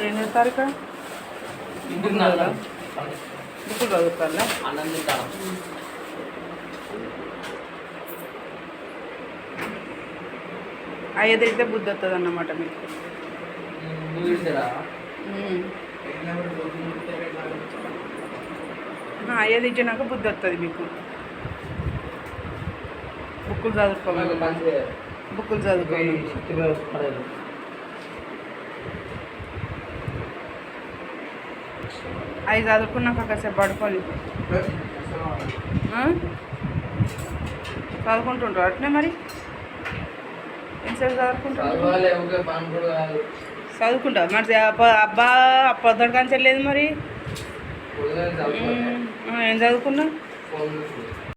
ఏం చేస్తారు ఇక్కడ? బుక్కులు చదువుతారులే. అయ్యే తిడితే బుద్ధి వస్తుంది అన్నమాట మీకు. అయ్యే తిట్టినాక బుద్ధి వస్తుంది మీకు. బుక్కులు చదువుకోవాలి, బుక్కులు చదువుకోవాలి. అవి చదువుకున్నాక కాసేపు పడుకోండి. చదువుకుంటుంటారు అట్నే మరి? ఎంతసేపు చదువుకుంటావు మరి? అబ్బా పొద్దున కంచెలేదు మరి. ఏం చదువుకున్నావు?